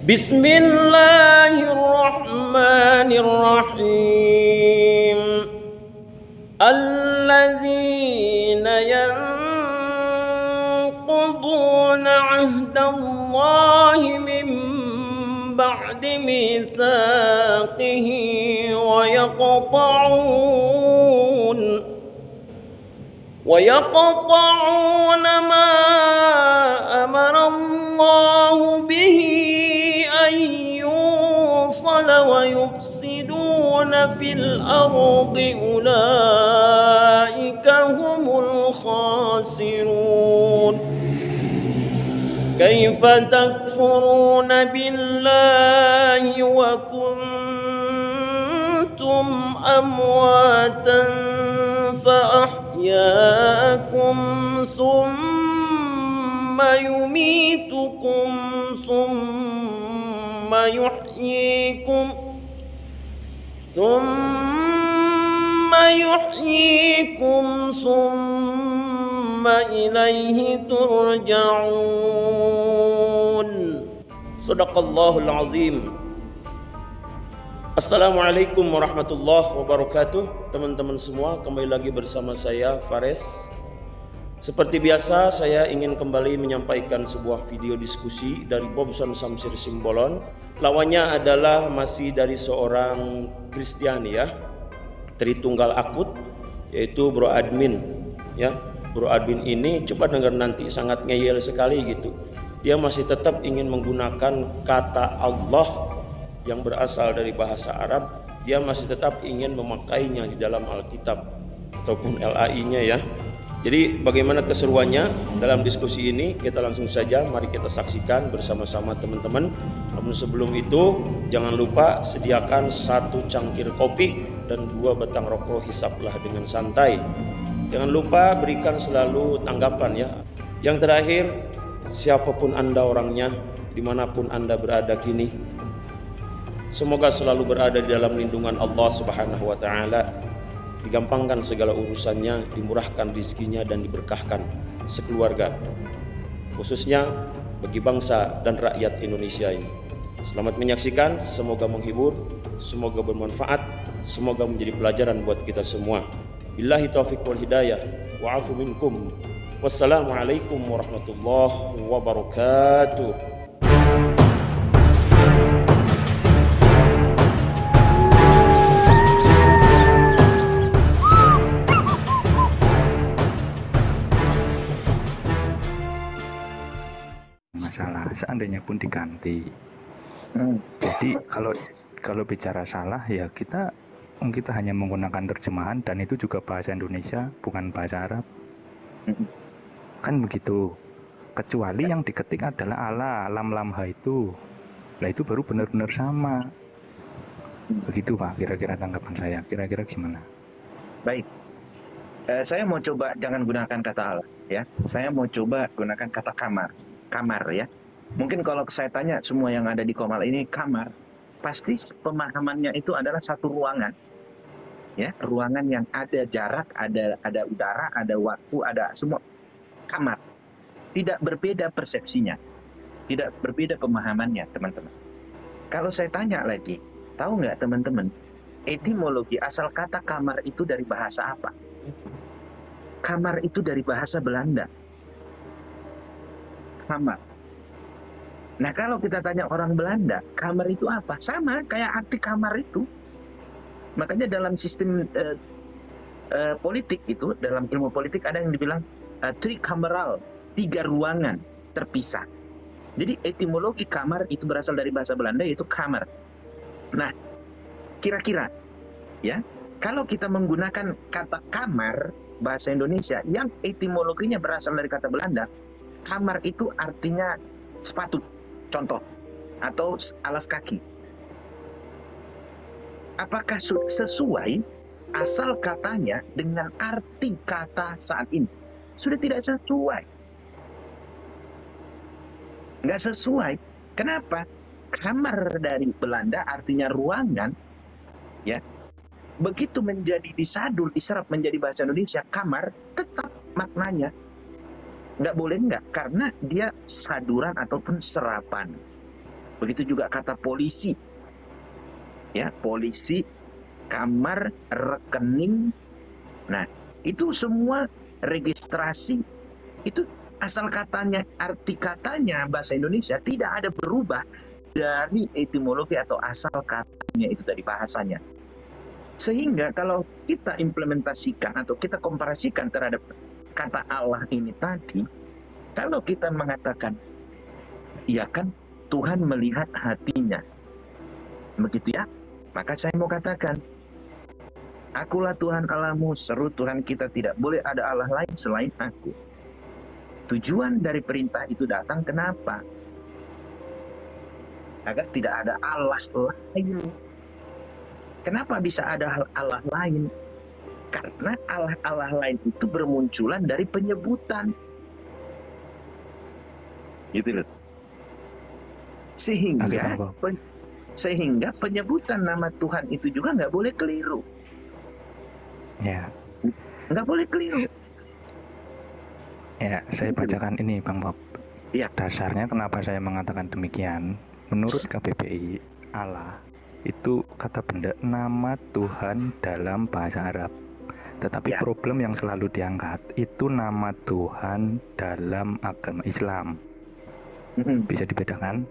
Bismillahirrahmanirrahim. Alladzina yanquduna 'ahdallahi min ba'di mitsaqihi ويقطعون ما أمر الله به أن يوصل ويفسدون في الأرض أولئك هم الخاسرون كيف تكفرون بالله وكنتم أمواتا فأحياكم ثم يميتكم ثم يحييكم ثم إليه ترجعون. Sadaqallahul azim. Assalamualaikum warahmatullahi wabarakatuh. Teman-teman semua, kembali lagi bersama saya Fares. Seperti biasa, saya ingin kembali menyampaikan sebuah video diskusi dari Bobson Samsir Simbolon. Lawannya adalah masih dari seorang Kristiani ya, Tritunggal akut, yaitu Bro Admin ya. Bro Admin ini coba dengar nanti, sangat ngeyel sekali gitu. Dia masih tetap ingin menggunakan kata Allah yang berasal dari bahasa Arab. Dia masih tetap ingin memakainya di dalam Alkitab ataupun LAI-nya ya. Jadi bagaimana keseruannya dalam diskusi ini, kita langsung saja mari kita saksikan bersama-sama teman-teman. Namun sebelum itu jangan lupa sediakan 1 cangkir kopi dan 2 batang rokok, hisaplah dengan santai. Jangan lupa berikan selalu tanggapan ya. Yang terakhir, siapapun Anda orangnya, dimanapun Anda berada kini, semoga selalu berada di dalam lindungan Allah Subhanahu wa Ta'ala, digampangkan segala urusannya, dimurahkan rizkinya, dan diberkahkan sekeluarga, khususnya bagi bangsa dan rakyat Indonesia ini. Selamat menyaksikan, semoga menghibur, semoga bermanfaat, semoga menjadi pelajaran buat kita semua. Billahi taufiq wal hidayah, wa'afu minkum. Wassalamualaikum warahmatullahi wabarakatuh. Masalah seandainya pun diganti. Jadi kalau bicara salah ya kita hanya menggunakan terjemahan, dan itu juga bahasa Indonesia bukan bahasa Arab. Kan begitu. Kecuali yang diketik adalah Allah, lam lam ha itu. Lah itu baru benar-benar sama. Begitu Pak, kira-kira tanggapan saya. Kira-kira gimana? Baik. Saya mau coba jangan gunakan kata Allah ya. Saya mau coba gunakan kata kamar ya. Mungkin kalau saya tanya semua yang ada di Komal ini kamar, pasti pemahamannya itu adalah satu ruangan ya, ruangan yang ada jarak, ada udara, ada waktu, ada semua. Kamar tidak berbeda persepsinya, tidak berbeda pemahamannya teman-teman. Kalau saya tanya lagi, tahu nggak teman-teman, etimologi asal kata kamar itu dari bahasa apa? Kamar itu dari bahasa Belanda. Kamar. Nah kalau kita tanya orang Belanda, kamar itu apa? Sama kayak arti kamar itu. Makanya dalam sistem politik itu, dalam ilmu politik ada yang dibilang trikameral, 3 ruangan terpisah. Jadi etimologi kamar itu berasal dari bahasa Belanda, yaitu kamar. Nah kira-kira ya, kalau kita menggunakan kata kamar bahasa Indonesia yang etimologinya berasal dari kata Belanda, kamar itu artinya sepatu, contoh, atau alas kaki. Apakah sesuai asal katanya dengan arti kata saat ini? Sudah tidak sesuai. Nggak sesuai. Kenapa? Kamar dari Belanda artinya ruangan, ya. Begitu menjadi disadur, diserap menjadi bahasa Indonesia, kamar tetap maknanya. Nggak boleh nggak, karena dia saduran ataupun serapan. Begitu juga kata polisi, ya, polisi, kamar, rekening. Nah, itu semua registrasi, itu asal katanya, arti katanya bahasa Indonesia tidak ada berubah dari etimologi atau asal katanya itu dari bahasanya. Sehingga kalau kita implementasikan atau kita komparasikan terhadap kata Allah ini tadi, kalau kita mengatakan, ya kan Tuhan melihat hatinya, begitu ya, maka saya mau katakan, akulah Tuhan Allahmu, seru Tuhan kita, tidak boleh ada Allah lain selain aku. Tujuan dari perintah itu datang kenapa? Agar tidak ada Allah lain. Kenapa bisa ada Allah lain? Karena Allah lain itu bermunculan dari penyebutan. Gitu loh. Sehingga penyebutan nama Tuhan itu juga nggak boleh keliru. Ya. Nggak boleh keliru. Ya, saya bacakan ini Bang Bob. Ya. Dasarnya kenapa saya mengatakan demikian? Menurut KBBI, Allah itu kata benda nama Tuhan dalam bahasa Arab. Tetapi problem yang selalu diangkat itu nama Tuhan dalam agama Islam. Bisa dibedakan?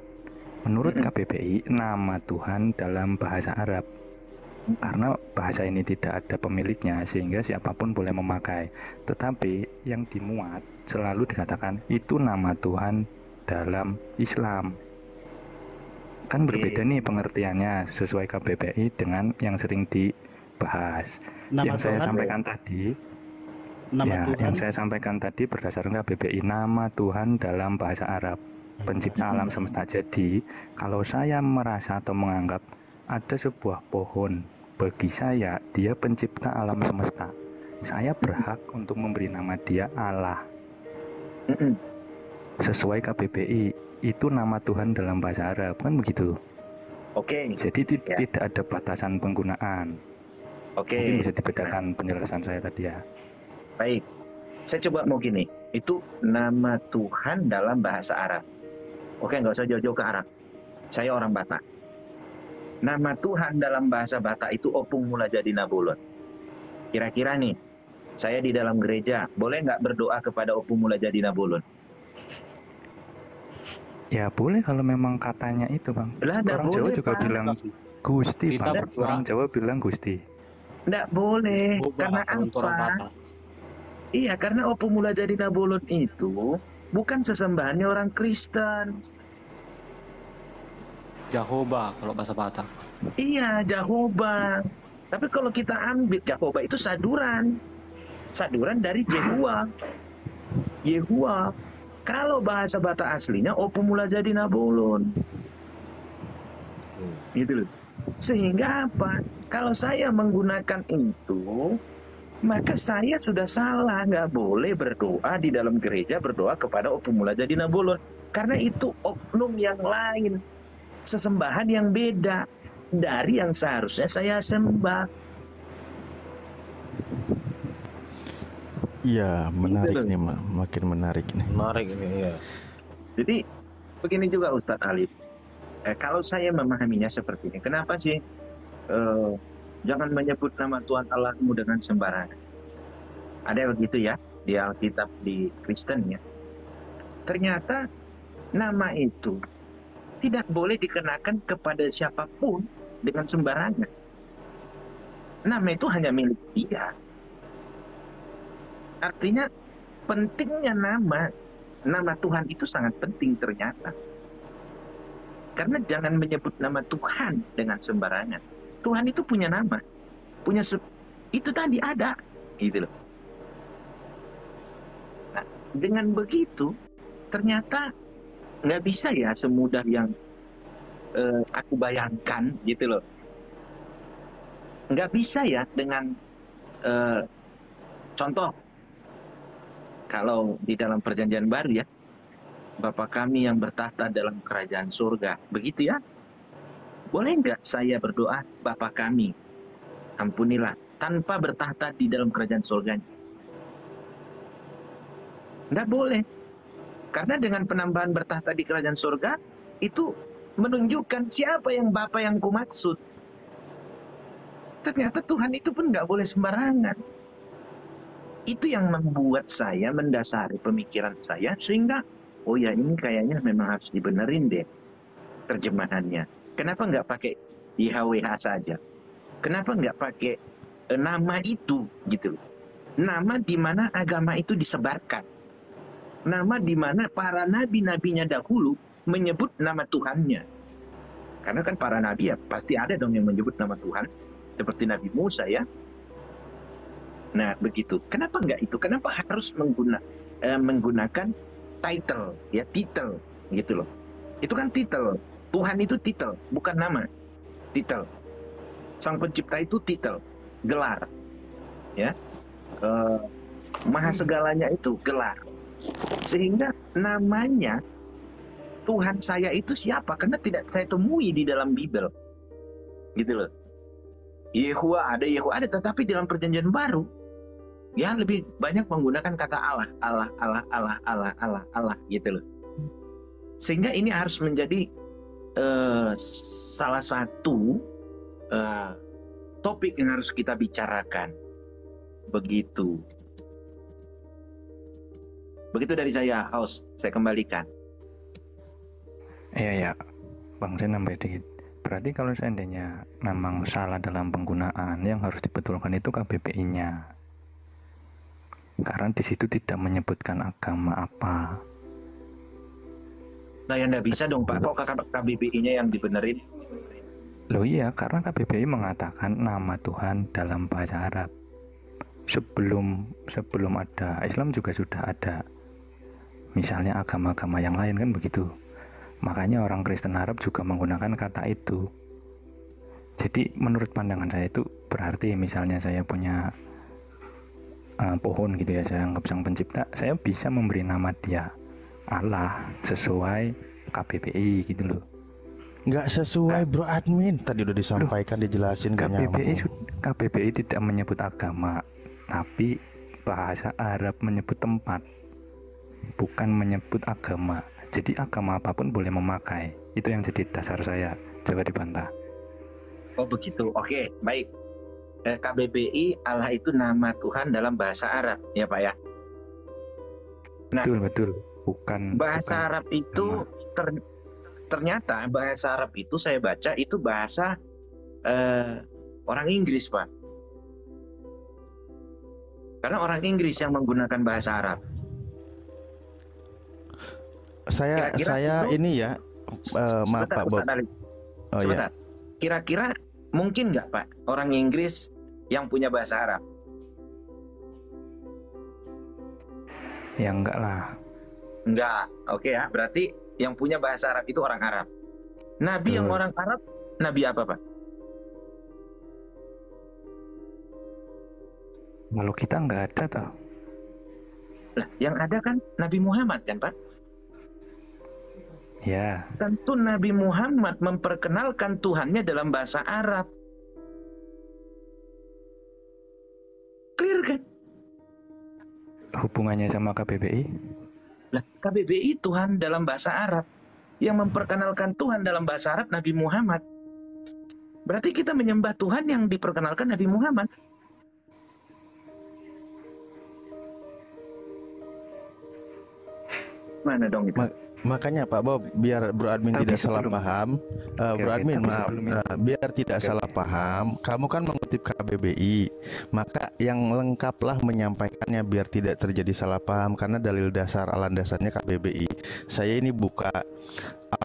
Menurut KBBI, nama Tuhan dalam bahasa Arab. Karena bahasa ini tidak ada pemiliknya sehingga siapapun boleh memakai. Tetapi yang dimuat selalu dikatakan itu nama Tuhan dalam Islam. Kan berbeda nih pengertiannya sesuai KBBI dengan yang sering dibahas. Nama yang saya Tuhan, sampaikan tadi, nama Tuhan. yang saya sampaikan tadi berdasarkan KBBI, nama Tuhan dalam bahasa Arab, pencipta alam semesta. Jadi, kalau saya merasa atau menganggap ada sebuah pohon, bagi saya dia pencipta alam semesta, saya berhak untuk memberi nama dia Allah. Sesuai KBBI, itu nama Tuhan dalam bahasa Arab, kan begitu? Oke. Jadi tidak ada batasan penggunaan. Mungkin bisa dibedakan penjelasan saya tadi ya. Baik, saya coba mau gini, itu nama Tuhan dalam bahasa Arab. Oke, nggak usah jauh-jauh ke Arab. Saya orang Batak. Nama Tuhan dalam bahasa Batak itu Opung Mula Jadi Nabulun. Kira-kira nih, saya di dalam gereja, boleh nggak berdoa kepada Opung Mula Jadi Nabulun? Ya boleh kalau memang katanya itu Bang. Orang Jawa juga bilang Gusti, Bang. Orang Jawa bilang Gusti. Nggak boleh, karena apa? Iya, karena Opung Mula Jadi Nabulun itu bukan sesembahannya orang Kristen. Jehovah kalau bahasa Batak. Iya, Jehovah. Tapi kalau kita ambil Jehovah itu saduran dari Yehuwa. Kalau bahasa Batak aslinya Opung Mula Jadi Nabulun. Gitu loh. Sehingga apa? Kalau saya menggunakan itu, maka saya sudah salah. Nggak boleh berdoa di dalam gereja, berdoa kepada Opung Mula Jadi Nabulun. Karena itu oknum yang lain, sesembahan yang beda dari yang seharusnya saya sembah. Iya, menarik nih, makin menarik nih. Menarik ini ya. Jadi begini juga Ustadz Alif. Kalau saya memahaminya seperti ini, kenapa sih jangan menyebut nama Tuhan Allahmu dengan sembarangan? Ada begitu ya di Alkitab di Kristen ya. Ternyata nama itu tidak boleh dikenakan kepada siapapun dengan sembarangan. Nama itu hanya milik dia. Artinya pentingnya nama Tuhan itu sangat penting ternyata. Karena jangan menyebut nama Tuhan dengan sembarangan. Tuhan itu punya nama, itu tadi ada, gitu loh. Nah, dengan begitu ternyata nggak bisa ya semudah yang aku bayangkan, gitu loh. Nggak bisa ya dengan contoh. Kalau di dalam perjanjian baru ya, Bapa kami yang bertahta dalam kerajaan surga, begitu ya. Boleh nggak saya berdoa, Bapa kami, ampunilah, tanpa bertahta di dalam kerajaan surga? Nggak boleh. Karena dengan penambahan bertahta di kerajaan surga, itu menunjukkan siapa yang Bapa yang kumaksud. Ternyata Tuhan itu pun nggak boleh sembarangan. Itu yang membuat saya mendasari pemikiran saya sehingga, oh ya ini kayaknya memang harus dibenerin deh terjemahannya. Kenapa nggak pakai YHWH saja? Kenapa nggak pakai nama itu gitu? Nama di mana agama itu disebarkan. Nama di mana para nabi-nabinya dahulu menyebut nama Tuhannya. Karena kan para nabi ya pasti ada dong yang menyebut nama Tuhan. Seperti Nabi Musa ya. Nah begitu. Kenapa enggak itu? Kenapa harus menggunakan title ya, titel gitu loh. Itu kan titel. Tuhan itu titel, bukan nama. Titel. Sang Pencipta itu titel, gelar. Ya. Maha segalanya itu gelar. Sehingga namanya Tuhan saya itu siapa? Karena tidak saya temui di dalam Bible. Gitu loh. Yehuwa ada, tetapi dalam perjanjian baru ya lebih banyak menggunakan kata Allah gitu loh. Sehingga ini harus menjadi salah satu topik yang harus kita bicarakan. Begitu dari saya, host. Saya kembalikan. Iya ya, Bang, saya nambah dikit. Berarti kalau seandainya memang salah dalam penggunaan, yang harus dibetulkan itu KBBI-nya. Karena di situ tidak menyebutkan agama apa. Nah, ya nggak bisa dong Pak, kok KBBI-nya yang dibenerin? Loh iya, karena KBBI mengatakan nama Tuhan dalam bahasa Arab. Sebelum ada Islam juga sudah ada. Misalnya agama-agama yang lain kan begitu. Makanya orang Kristen Arab juga menggunakan kata itu. Jadi menurut pandangan saya itu berarti misalnya saya punya pohon gitu ya, saya anggap Sang Pencipta, saya bisa memberi nama dia Allah sesuai KBBI gitu loh. Nggak sesuai bro admin, tadi udah disampaikan, dijelasin gak nyambung. KBBI tidak menyebut agama, tapi bahasa Arab menyebut tempat, bukan menyebut agama. Jadi agama apapun boleh memakai. Itu yang jadi dasar saya. Coba dibantah. Oh begitu. Oke, baik. KBBI Allah itu nama Tuhan dalam bahasa Arab, ya Pak ya. Nah, betul. Bukan bahasa Arab itu ternyata bahasa Arab itu saya baca itu bahasa orang Inggris, Pak. Karena orang Inggris yang menggunakan bahasa Arab. Saya itu, ini ya, maaf Pak Bob. Oh, sebentar. Ya. Kira-kira mungkin nggak Pak orang Inggris yang punya bahasa Arab? Ya enggak lah. Enggak. Oke ya. Berarti yang punya bahasa Arab itu orang Arab. Nabi yang orang Arab, Nabi apa Pak? Kalau kita nggak ada tau. Lah, yang ada kan Nabi Muhammad kan Pak? Ya. Tentu Nabi Muhammad memperkenalkan Tuhannya dalam bahasa Arab. Clear kan? Hubungannya sama KBBI? Lah, KBBI Tuhan dalam bahasa Arab. Yang memperkenalkan Tuhan dalam bahasa Arab Nabi Muhammad. Berarti kita menyembah Tuhan yang diperkenalkan Nabi Muhammad. Mana dong itu? Makanya Pak Bob, biar Bro Admin tidak salah paham, Bro Admin maaf, biar tidak salah paham, kamu kan mengutip KBBI, maka yang lengkaplah menyampaikannya biar tidak terjadi salah paham, karena dalil dasar alam dasarnya KBBI. Saya ini buka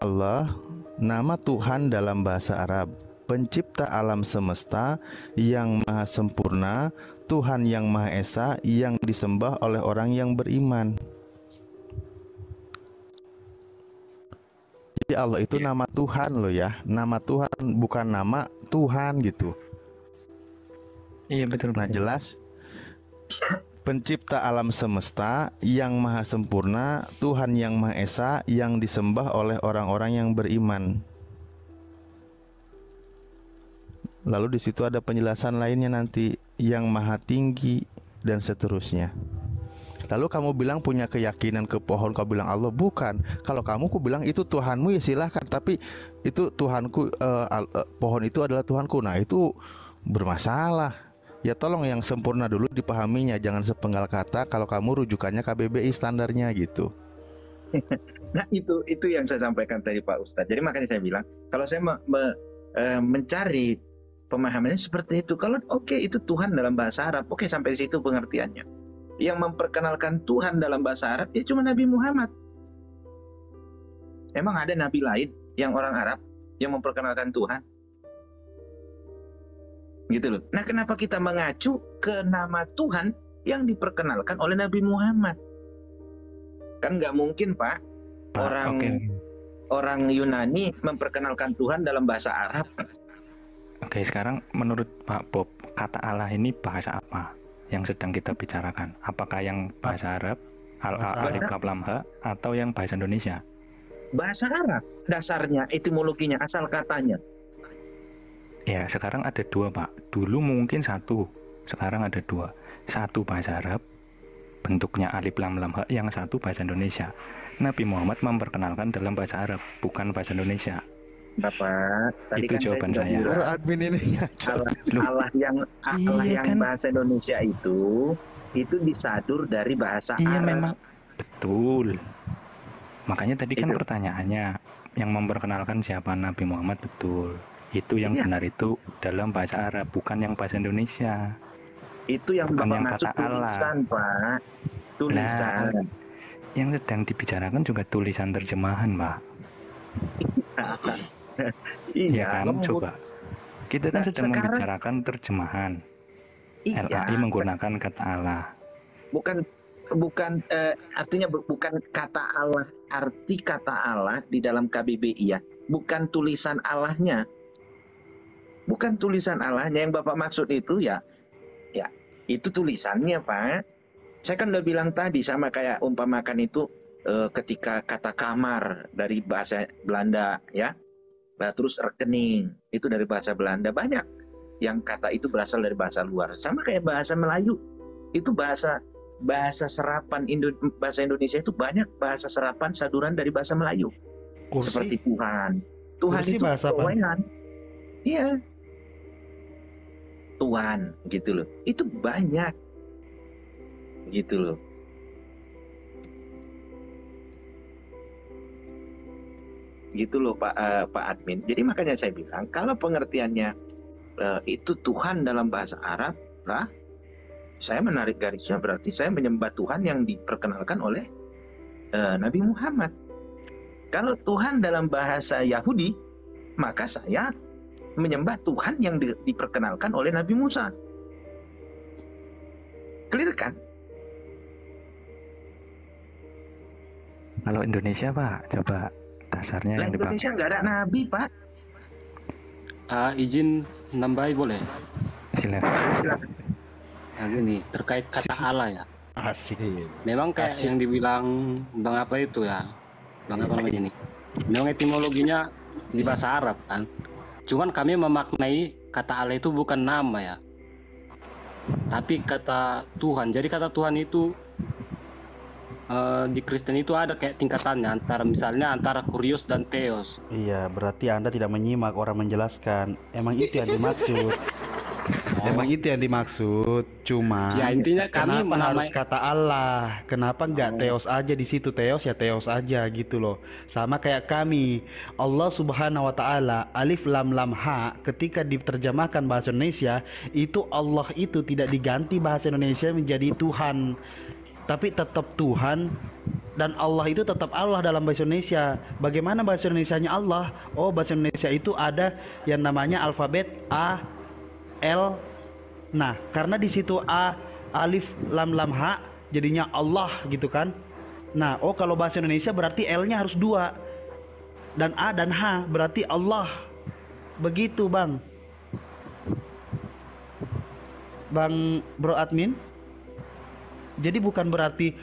Allah, nama Tuhan dalam bahasa Arab, pencipta alam semesta yang maha sempurna, Tuhan yang maha esa, yang disembah oleh orang yang beriman. Jadi Allah itu nama Tuhan loh ya, nama Tuhan, bukan nama Tuhan gitu. Iya betul. Nah jelas, pencipta alam semesta yang maha sempurna, Tuhan yang maha esa, yang disembah oleh orang-orang yang beriman. Lalu di situ ada penjelasan lainnya nanti, yang maha tinggi dan seterusnya. Lalu kamu bilang punya keyakinan ke pohon, kau bilang Allah, bukan. Kalau kamu ku bilang itu Tuhanmu, ya silahkan. Tapi itu Tuhanku, pohon itu adalah Tuhanku. Nah itu bermasalah. Ya tolong yang sempurna dulu dipahaminya, jangan sepenggal kata. Kalau kamu rujukannya KBBI standarnya gitu. Nah itu yang saya sampaikan tadi Pak Ustadz. Jadi makanya saya bilang, kalau saya mencari pemahamannya seperti itu. Kalau oke, itu Tuhan dalam bahasa Arab, oke, sampai situ pengertiannya. Yang memperkenalkan Tuhan dalam bahasa Arab ya cuma Nabi Muhammad. Emang ada nabi lain yang orang Arab yang memperkenalkan Tuhan? Gitu loh. Nah, kenapa kita mengacu ke nama Tuhan yang diperkenalkan oleh Nabi Muhammad? Kan nggak mungkin, Pak. Orang Yunani memperkenalkan Tuhan dalam bahasa Arab. Oke, sekarang menurut Pak Bob, kata Allah ini bahasa apa yang sedang kita bicarakan? Apakah yang bahasa Arab, alif lam ha, atau yang bahasa Indonesia? Bahasa Arab, dasarnya, etimologinya, asal katanya. Ya, sekarang ada dua, Pak. Dulu mungkin satu, sekarang ada dua. Satu bahasa Arab, bentuknya alif lam ha, yang satu bahasa Indonesia. Nabi Muhammad memperkenalkan dalam bahasa Arab, bukan bahasa Indonesia. Bapak, tadi itu kan jawaban saya. Admin ini Allah yang bahasa Indonesia itu disadur dari bahasa Arab. Memang betul. Makanya tadi kan pertanyaannya, yang memperkenalkan siapa Nabi Muhammad, betul. Itu yang benar itu dalam bahasa Arab, bukan yang bahasa Indonesia. Itu yang bukan Bapak yang maksud tulisan, Pak. Tulisan. Nah, yang sedang dibicarakan juga tulisan terjemahan, Pak. Iya kan, coba. Kita kan sedang membicarakan terjemahan. LAI menggunakan kata Allah. Artinya bukan kata Allah. Arti kata Allah di dalam KBBI ya, bukan tulisan Allahnya. Bukan tulisan Allahnya yang Bapak maksud itu ya itu tulisannya, Pak. Saya kan udah bilang tadi, sama kayak umpamakan itu ketika kata kamar dari bahasa Belanda ya. Nah, terus rekening itu dari bahasa Belanda, banyak yang kata itu berasal dari bahasa luar. Sama kayak bahasa Melayu, itu bahasa serapan bahasa Indonesia itu banyak bahasa serapan saduran dari bahasa Melayu. Kursi. Seperti Tuhan kursi itu bahasa Tuhan. Iya, Tuhan gitu loh. Itu banyak gitu loh. Gitu loh Pak Admin. Jadi makanya saya bilang, kalau pengertiannya itu Tuhan dalam bahasa Arab lah, saya menarik garisnya, berarti saya menyembah Tuhan yang diperkenalkan oleh Nabi Muhammad. Kalau Tuhan dalam bahasa Yahudi, maka saya menyembah Tuhan yang diperkenalkan oleh Nabi Musa. Clear kan? Kalau Indonesia, Pak, coba dasarnya yang dipakai. Indonesia nggak ada nabi, Pak. Izin nambahi boleh? Silakan. Nah, gini, terkait kata Allah ya. Asik. Memang kayak yang dibilang Bang apa itu ya, Bang apa namanya ini. Memang etimologinya di bahasa Arab kan. Cuman kami memaknai kata Allah itu bukan nama ya, tapi kata Tuhan. Jadi kata Tuhan itu di Kristen itu ada kayak tingkatannya, antara kurios dan theos. Iya, berarti Anda tidak menyimak orang menjelaskan. Emang itu yang dimaksud. Emang itu yang dimaksud. Cuma ya intinya kami harus kata Allah. Kenapa nggak theos aja di situ? Theos ya theos aja gitu loh. Sama kayak kami, Allah Subhanahu wa taala, alif lam lam ha, ketika diterjemahkan bahasa Indonesia, itu Allah itu tidak diganti bahasa Indonesia menjadi Tuhan, tapi tetap Tuhan, dan Allah itu tetap Allah dalam bahasa Indonesia. Bagaimana bahasa Indonesianya Allah? Oh, bahasa Indonesia itu ada yang namanya alfabet A, L. Nah, karena di situ A, alif, lam, lam, ha, jadinya Allah gitu kan. Nah, oh kalau bahasa Indonesia berarti L-nya harus 2. Dan A dan H berarti Allah. Begitu, Bang. Bang Bro Admin. Jadi bukan berarti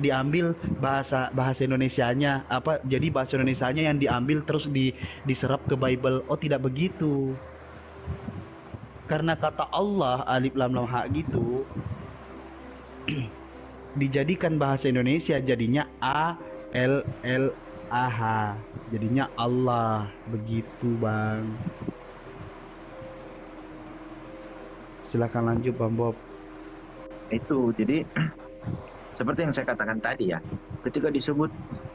diambil bahasa Indonesianya apa, jadi bahasa Indonesianya yang diambil terus diserap ke Bible. Oh, tidak begitu. Karena kata Allah alif lam lam ha gitu dijadikan bahasa Indonesia jadinya ALLAH, jadinya Allah. Begitu Bang. Silakan lanjut Bang Bob. Itu jadi seperti yang saya katakan tadi ya, ketika disebut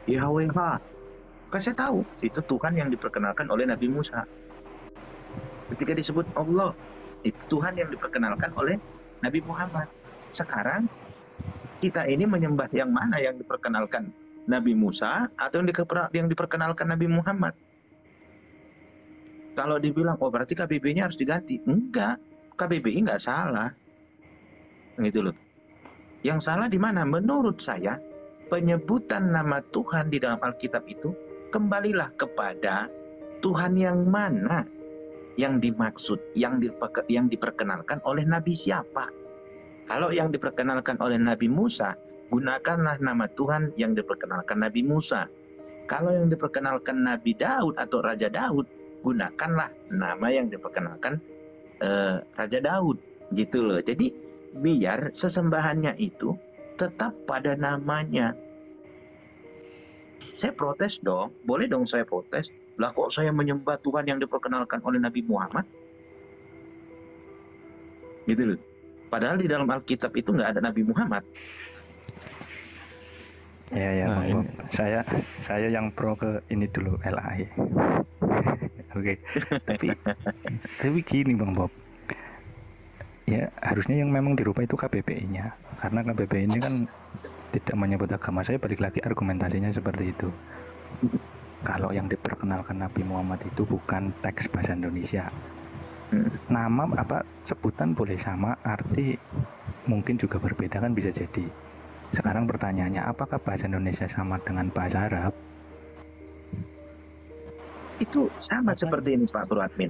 Yahweh, kan saya tahu itu Tuhan yang diperkenalkan oleh Nabi Musa. Ketika disebut Allah, itu Tuhan yang diperkenalkan oleh Nabi Muhammad. Sekarang kita ini menyembah yang mana, yang diperkenalkan Nabi Musa atau yang diperkenalkan Nabi Muhammad? Kalau dibilang, oh berarti KBBI-nya harus diganti. Enggak, KBBI nggak salah. Gitu loh. Yang salah di mana? Menurut saya, penyebutan nama Tuhan di dalam Alkitab itu, kembalilah kepada Tuhan yang mana yang dimaksud, yang diperkenalkan oleh Nabi siapa. Kalau yang diperkenalkan oleh Nabi Musa, gunakanlah nama Tuhan yang diperkenalkan Nabi Musa. Kalau yang diperkenalkan Nabi Daud atau Raja Daud, gunakanlah nama yang diperkenalkan Raja Daud. Gitu loh. Jadi biar sesembahannya itu tetap pada namanya. Saya protes dong, boleh dong saya protes. Lah kok saya menyembah Tuhan yang diperkenalkan oleh Nabi Muhammad? Gitu loh. Padahal di dalam Alkitab itu nggak ada Nabi Muhammad. Ya, Bang Bob. Saya yang pro ke ini dulu, LAI. Oke. Tapi gini Bang Bob. Ya harusnya yang memang dirubah itu KBBI-nya, karena KBBI ini kan tidak menyebut agama. Saya balik lagi argumentasinya seperti itu. Kalau yang diperkenalkan Nabi Muhammad itu bukan teks bahasa Indonesia, nama apa sebutan boleh sama, arti mungkin juga berbeda kan, bisa jadi. Sekarang pertanyaannya, apakah bahasa Indonesia sama dengan bahasa Arab? Itu sama seperti ini Pak Bro Admin.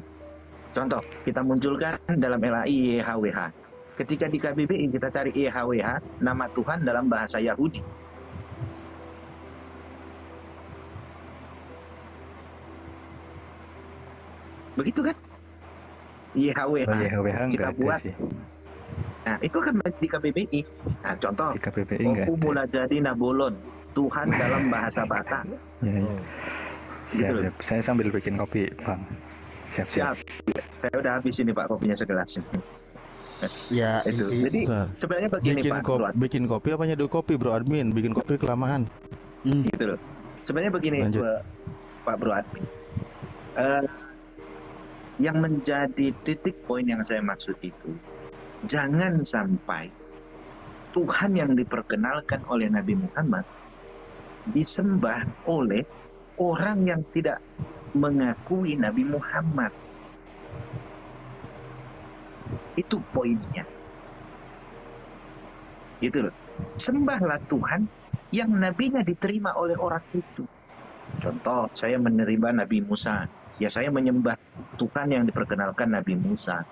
Contoh, kita munculkan dalam LAI YHWH. Ketika di KBBI kita cari YHWH, nama Tuhan dalam bahasa Yahudi. Begitu kan? YHWH. YHWH kita buat. Sih. Nah, itu kan di KBBI. Nah, contoh. Di KBBI enggak ada. Mula jadi Nabolon, Tuhan dalam bahasa Batak. Ya. Siap. Saya sambil bikin kopi, Bang. Siap. Saya udah habis ini Pak, kopinya segelas. Ya, itu. Jadi sebenarnya begini Pak. Bikin kopi apa nyeduh kopi Bro Admin? Bikin kopi kelamaan. Gitu loh. Sebenarnya begini Pak Bro Admin. Yang menjadi titik poin yang saya maksud itu, jangan sampai Tuhan yang diperkenalkan oleh Nabi Muhammad disembah oleh orang yang tidak mengakui Nabi Muhammad. Itu poinnya. Gitu loh. Sembahlah Tuhan yang nabinya diterima oleh orang itu. Contoh, saya menerima Nabi Musa. Ya saya menyembah Tuhan yang diperkenalkan Nabi Musa.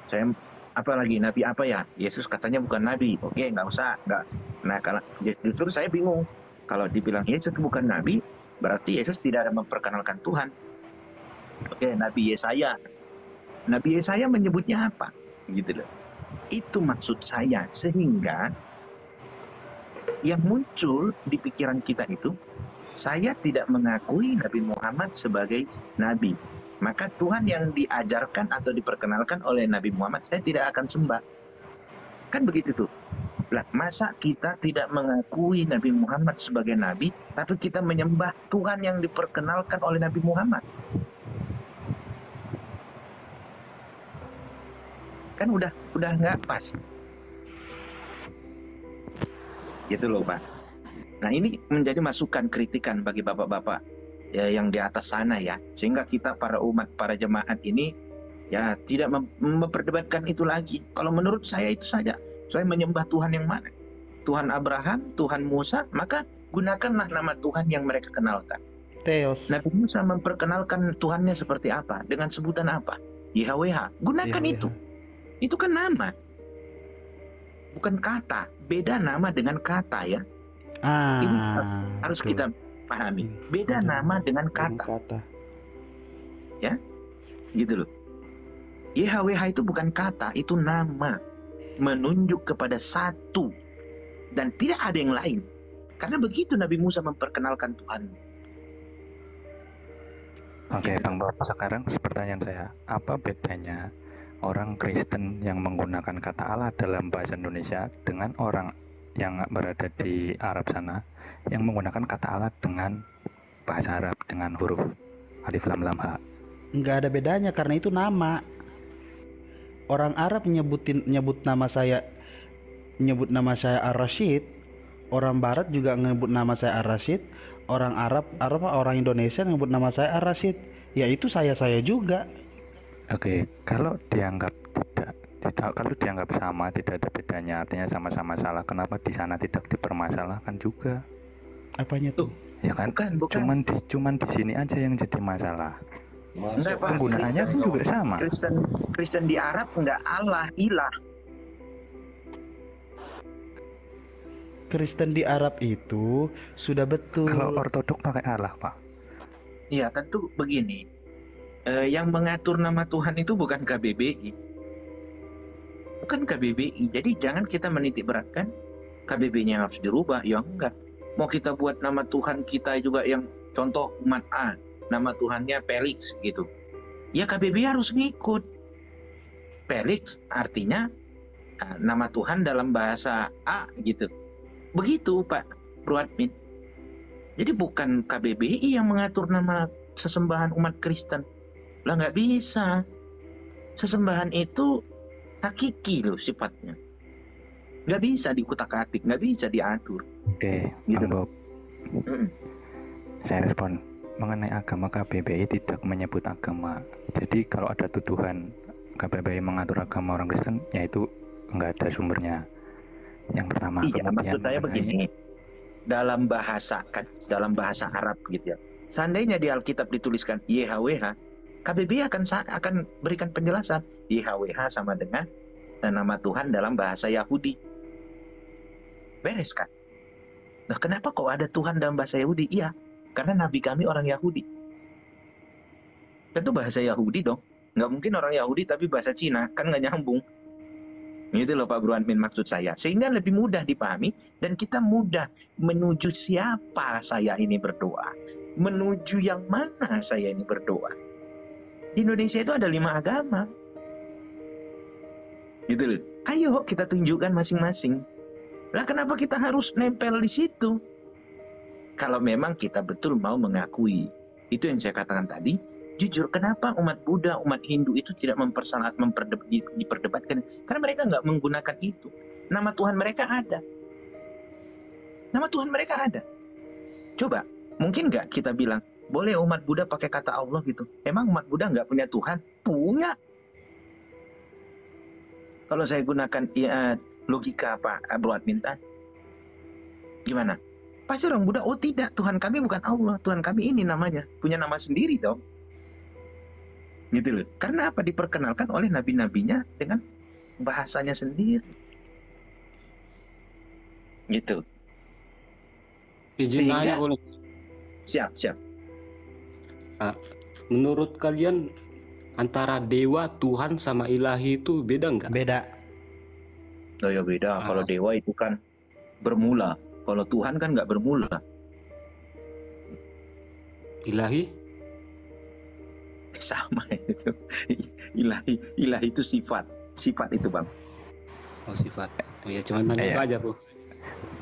Saya apalagi Nabi apa ya? Yesus katanya bukan Nabi. Oke, nggak usah. Nggak. Nah, kalau justru saya bingung. Kalau dibilang Yesus bukan Nabi, berarti Yesus tidak ada memperkenalkan Tuhan. Oke, Nabi Yesaya. Nabi Yesaya menyebutnya apa? Gitu loh. Itu maksud saya. Sehingga yang muncul di pikiran kita itu, saya tidak mengakui Nabi Muhammad sebagai Nabi. Maka Tuhan yang diajarkan atau diperkenalkan oleh Nabi Muhammad, saya tidak akan sembah. Kan begitu tuh. Lah, masa kita tidak mengakui Nabi Muhammad sebagai Nabi, tapi kita menyembah Tuhan yang diperkenalkan oleh Nabi Muhammad? Kan udah nggak pas. Gitu loh Pak. Nah ini menjadi masukan kritikan bagi bapak-bapak ya, yang di atas sana ya. Sehingga kita para umat, para jemaat ini ya tidak memperdebatkan itu lagi. Kalau menurut saya itu saja. Saya menyembah Tuhan yang mana? Tuhan Abraham, Tuhan Musa, maka gunakanlah nama Tuhan yang mereka kenalkan. Theos. Nabi Musa memperkenalkan Tuhannya seperti apa? Dengan sebutan apa? YHWH. Gunakan itu. Itu kan nama. Bukan kata. Beda nama dengan kata ya. Ini harus kita pahami. Beda nama dengan kata. Ya, gitu loh. YHWH itu bukan kata, itu nama. Menunjuk kepada satu. dan tidak ada yang lain. Karena begitu Nabi Musa memperkenalkan Tuhan. Oke, Bang Bob, sekarang pertanyaan saya, apa bedanya orang Kristen yang menggunakan kata Allah dalam bahasa Indonesia dengan orang yang berada di Arab sana yang menggunakan kata Allah dengan bahasa Arab dengan huruf alif lam lam ha? Nggak ada bedanya karena itu nama. Orang Arab nyebut nama saya Ar-Rasyid, orang Barat juga nyebut nama saya Ar-Rasyid, orang orang Indonesia nyebut nama saya Ar-Rasyid, ya itu saya juga. Oke, kalau dianggap kalau dianggap sama, tidak ada bedanya, artinya sama-sama salah, kenapa di sana tidak dipermasalahkan juga? Apanya tuh? Ya kan, bukan. Cuman di sini aja yang jadi masalah. Enggak, Pak. Penggunaannya kan juga sama. Kristen di Arab enggak Allah, ilah. Kristen di Arab itu sudah betul. Kalau ortodok pakai Allah, Pak. Iya, tentu begini. Yang mengatur nama Tuhan itu bukan KBBI. Bukan KBBI. Jadi jangan kita menitik beratkan KBBI-nya harus dirubah. Ya enggak. Mau kita buat nama Tuhan kita juga yang contoh umat A, nama Tuhannya Felix gitu. Ya KBBI harus ngikut. Felix artinya nama Tuhan dalam bahasa A gitu. Begitu Pak Bro Admin. Jadi bukan KBBI yang mengatur nama sesembahan umat Kristen. Lah nggak bisa. Sesembahan itu hakiki loh sifatnya. Nggak bisa dikutak-atik, nggak bisa diatur. Oke, Gitu. Bang Bob. Saya respon. Mengenai agama, KBBI tidak menyebut agama. Jadi kalau ada tuduhan KBBI mengatur agama orang Kristen, yaitu nggak ada sumbernya. Yang pertama. Iya, maksud saya begini. Dalam bahasa Arab gitu ya. Seandainya di Alkitab dituliskan YHWH, KBBI akan berikan penjelasan YHWH sama dengan nama Tuhan dalam bahasa Yahudi. Beres kan? Nah, kenapa kok ada Tuhan dalam bahasa Yahudi? Iya, karena Nabi kami orang Yahudi. Tentu bahasa Yahudi dong. Nggak mungkin orang Yahudi tapi bahasa Cina, kan nggak nyambung. Itu loh Pak Bro Admin maksud saya. Sehingga lebih mudah dipahami dan kita mudah menuju siapa saya ini berdoa. Menuju yang mana saya ini berdoa. Di Indonesia itu ada 5 agama. Gitu loh. Ayo kita tunjukkan masing-masing. Lah kenapa kita harus nempel di situ? Kalau memang kita betul mau mengakui. Itu yang saya katakan tadi. Jujur, kenapa umat Buddha, umat Hindu itu tidak diperdebatkan? Karena mereka nggak menggunakan itu. Nama Tuhan mereka ada. Nama Tuhan mereka ada. Coba, mungkin nggak kita bilang, boleh umat Buddha pakai kata Allah gitu. Emang umat Buddha nggak punya Tuhan? Punya. Kalau saya gunakan logika Pak Bro Admin tadi, gimana? Pasti orang Buddha, oh tidak, Tuhan kami bukan Allah, Tuhan kami ini namanya, punya nama sendiri dong. Gitu loh. Karena apa? Diperkenalkan oleh nabi-nabinya dengan bahasanya sendiri. Gitu. Izin nanya Sehingga- boleh. Siap. Menurut kalian antara dewa, Tuhan sama ilahi itu beda nggak? Beda. Oh ya beda. Kalau dewa itu kan bermula. Kalau Tuhan kan nggak bermula. Ilahi? Sama itu. Ilahi itu sifat itu Bang. Oh sifat. Oh ya cuma nanya Iya. aja tuh.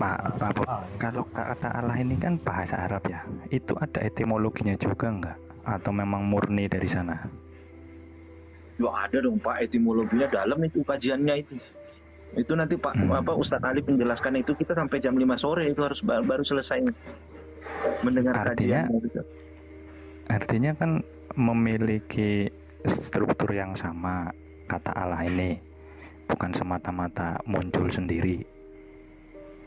Pak Bob, kalau kata Allah ini kan bahasa Arab ya, itu ada etimologinya juga nggak? Atau memang murni dari sana? Ya ada dong Pak, etimologinya dalam itu kajiannya itu. Itu nanti Pak Ustadz Ali menjelaskan itu, kita sampai jam 5 sore itu harus baru selesai mendengar kajiannya gitu. Artinya kan memiliki struktur yang sama kata Allah ini, bukan semata-mata muncul sendiri.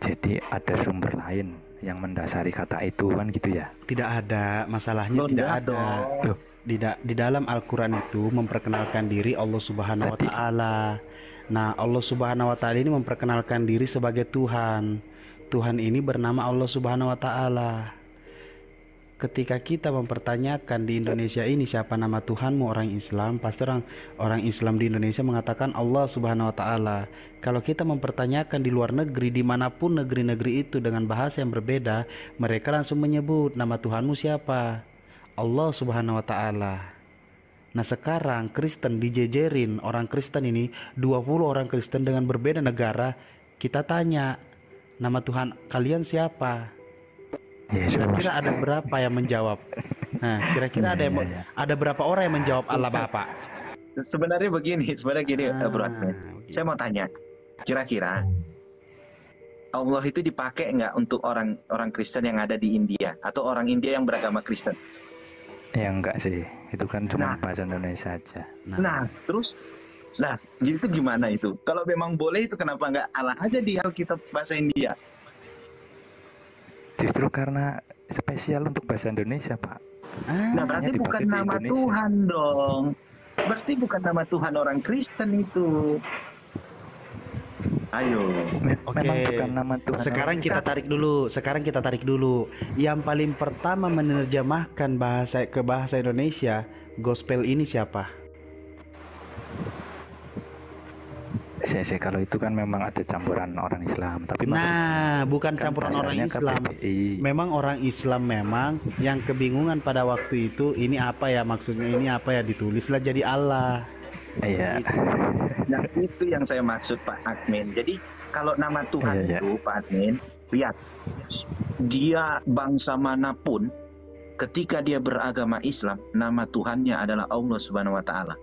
Jadi ada sumber lain yang mendasari kata itu kan gitu ya? Tidak ada, masalahnya tidak ada. Loh. Di dalam Al-Quran itu memperkenalkan diri Allah Subhanahu wa Ta'ala. Nah, Allah Subhanahu wa Ta'ala ini memperkenalkan diri sebagai Tuhan. Tuhan ini bernama Allah Subhanahu wa Ta'ala. ketika kita mempertanyakan di Indonesia ini siapa nama Tuhanmu, orang Islam, pasti orang Islam di Indonesia mengatakan Allah Subhanahu wa taala. Kalau kita mempertanyakan di luar negeri, dimanapun negeri-negeri itu dengan bahasa yang berbeda, mereka langsung menyebut nama Tuhanmu siapa? Allah Subhanahu wa taala. Nah sekarang Kristen dijejerin, orang Kristen ini 20 orang Kristen dengan berbeda negara, kita tanya nama Tuhan kalian siapa? Kira-kira ada berapa yang menjawab? Nah, kira-kira ada berapa orang yang menjawab Allah Bapa? Sebenarnya gini, Bro Admin. Saya mau tanya, kira-kira Allah itu dipakai nggak untuk orang Kristen yang ada di India atau orang India yang beragama Kristen? Ya enggak sih, itu kan cuma bahasa Indonesia aja. Terus gitu gimana itu? Kalau memang boleh itu kenapa nggak Allah aja di Alkitab bahasa India? Justru karena spesial untuk bahasa Indonesia, Pak. Nah, berarti bukan nama Tuhan dong. Berarti bukan nama Tuhan orang Kristen itu. Ayo. Memang bukan nama Tuhan. Sekarang kita tarik dulu. Yang paling pertama menerjemahkan ke bahasa Indonesia gospel ini siapa? Kalau itu kan memang ada campuran orang Islam, tapi bukan campuran orang Islam. KBBI. Memang orang Islam yang kebingungan pada waktu itu ini apa ya maksudnya, ini apa ya, ditulislah jadi Allah. Iya. Nah itu yang saya maksud Pak Admin. Jadi kalau nama Tuhan itu Pak Admin, lihat dia bangsa manapun ketika dia beragama Islam, nama Tuhannya adalah Allah Subhanahu wa taala.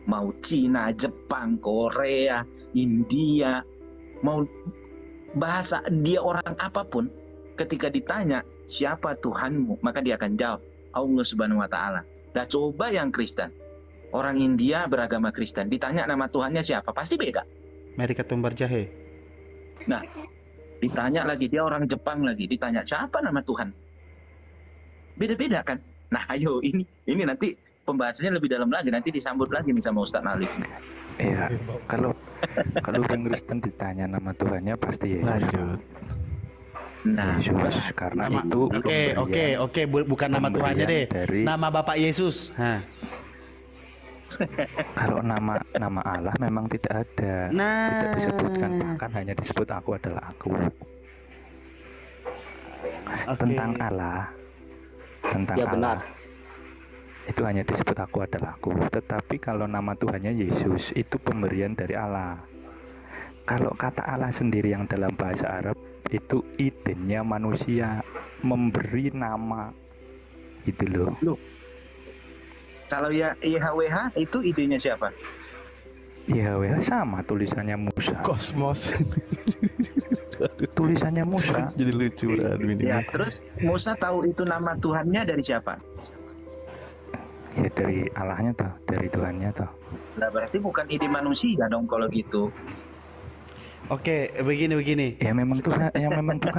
Mau Cina, Jepang, Korea, India, mau bahasa dia orang apapun, ketika ditanya siapa Tuhanmu, maka dia akan jawab Allah Subhanahu wa taala. Nah, coba yang Kristen, orang India beragama Kristen, ditanya nama Tuhannya siapa, pasti beda. Mereka tumbar jahe. Nah, ditanya lagi dia orang Jepang lagi, ditanya siapa nama Tuhan, beda-beda kan. Nah, ayo ini nanti pembahasannya lebih dalam lagi, nanti disambut lagi nih sama Ustadz Alif. Iya, kalau orang Kristen ditanya nama Tuhannya pasti Yesus. Lanjut. Yesus, karena itu Oke, bukan nama Tuhannya deh. Nama Bapak Yesus. Kalau nama Allah memang tidak ada, tidak disebutkan, bahkan hanya disebut aku adalah aku. Tentang Allah, Allah. Itu hanya disebut aku adalah aku. Tetapi kalau nama Tuhannya Yesus, itu pemberian dari Allah. Kalau kata Allah sendiri yang dalam bahasa Arab itu idenya manusia memberi nama, itu loh. Kalau YHWH itu idenya siapa? YHWH sama tulisannya Musa. Kosmos. Tulisannya Musa. Jadi lucu ini. Ya, terus Musa tahu itu nama Tuhannya dari siapa? Ya dari Allahnya toh, dari Tuhannya toh. Nah berarti bukan ide manusia dong kalau gitu. Oke, begini. Ya memang Tuhan,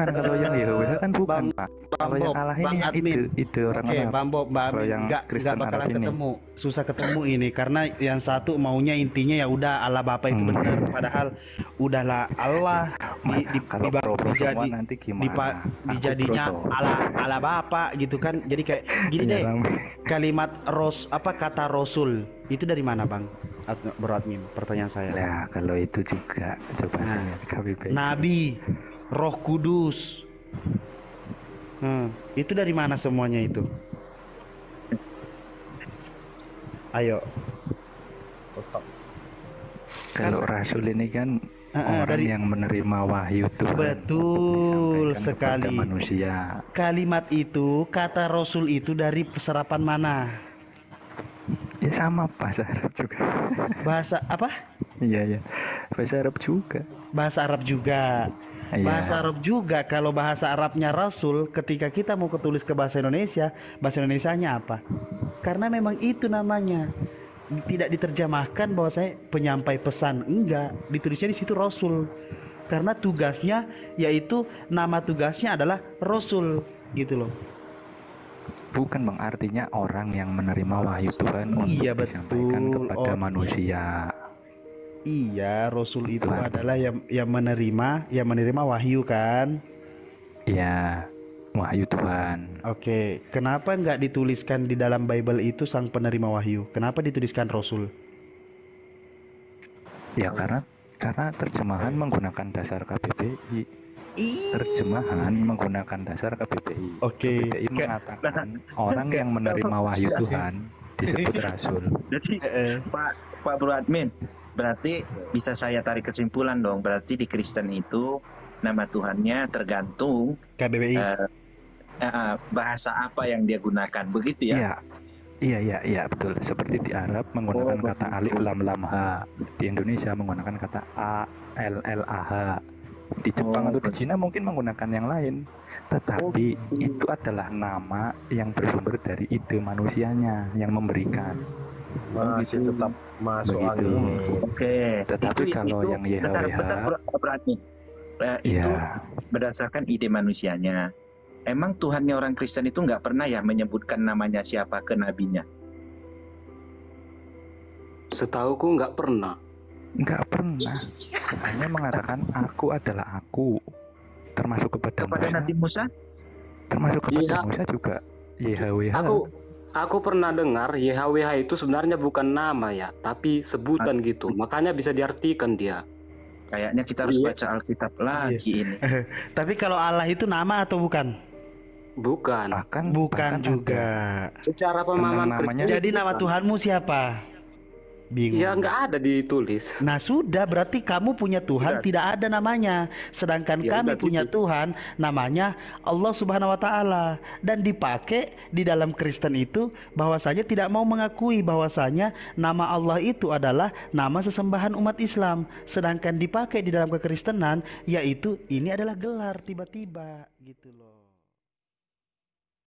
kalau yang YHWH kan bukan Pak. Kalau yang Allah ini ide orang Arab. Kalau yang Kristen Arab ini susah ketemu ini karena yang satu maunya intinya ya udah Allah Bapa itu benar, padahal udahlah Allah dijadinya Allah Bapa gitu kan. Jadi kayak gini deh. Kalimat kata Rasul itu dari mana Bang? Bro Admin, pertanyaan saya. Nah, kalau itu juga coba saya KBBI. Nabi, Roh Kudus. Itu dari mana semuanya itu? Ayo. Kalau Rasul ini kan orang yang menerima wahyu Tuhan. Betul sekali. Manusia. Kalimat itu, kata Rasul itu dari serapan mana? Ya sama bahasa Arab juga. Bahasa apa? Iya. Bahasa Arab juga. Bahasa Arab juga. Iya. Bahasa Arab juga. Kalau bahasa Arabnya Rasul, ketika kita mau ketulis ke bahasa Indonesianya apa? Karena memang itu namanya. Tidak diterjemahkan bahwa saya penyampai pesan, enggak. Ditulisnya di situ Rasul. Karena tugasnya yaitu nama tugasnya adalah Rasul, gitu loh. Bukan Bang, artinya orang yang menerima wahyu Tuhan untuk disampaikan kepada manusia. Iya, Rasul itu adalah yang menerima wahyu kan? Iya, wahyu Tuhan. Oke, kenapa nggak dituliskan di dalam Bible itu sang penerima wahyu? Kenapa dituliskan Rasul? Ya karena terjemahan menggunakan dasar KBBI. Terjemahan menggunakan dasar KBBI. Oke. KBBI mengatakan orang yang menerima wahyu Tuhan disebut rasul. Jadi Pak Bro Admin, berarti bisa saya tarik kesimpulan dong, berarti di Kristen itu nama Tuhannya tergantung KBBI. Bahasa apa yang dia gunakan, begitu ya? Iya, betul. Seperti di Arab menggunakan kata alif lam lam ha, di Indonesia menggunakan kata a l l a h, di Jepang atau di Cina mungkin menggunakan yang lain. Tetapi itu adalah nama yang bersumber dari ide manusianya yang memberikan. Masih tetap masuk Begitu. angin. Oke. Tetapi kalau yang YHWH, bentar, Bro. Itu ya berdasarkan ide manusianya. Emang Tuhannya orang Kristen itu nggak pernah ya menyebutkan namanya siapa ke nabinya? Setauku nggak pernah. nggak pernah, hanya mengatakan aku adalah aku, termasuk kepada Musa, Nabi Musa? termasuk kepada Iya. Musa juga YHWH. Aku pernah dengar YHWH itu sebenarnya bukan nama ya, tapi sebutan gitu. Makanya bisa diartikan dia. Kayaknya kita harus Iya. baca Alkitab lagi ini. Tapi kalau Allah itu nama atau bukan? Bukan. bahkan Bukan juga. Secara pemahaman namanya- Kristen Jadi nama bukan. Tuhanmu siapa? Bingung. Ya nggak ada ditulis. Nah sudah, berarti kamu punya Tuhan Sudah. tidak ada namanya. Sedangkan Ya kami udah punya gitu. Tuhan namanya Allah Subhanahu Wa Taala. Dan dipakai di dalam Kristen itu bahwasanya tidak mau mengakui bahwasanya nama Allah itu adalah nama sesembahan umat Islam. Sedangkan dipakai di dalam kekristenan yaitu ini adalah gelar tiba-tiba gitu loh.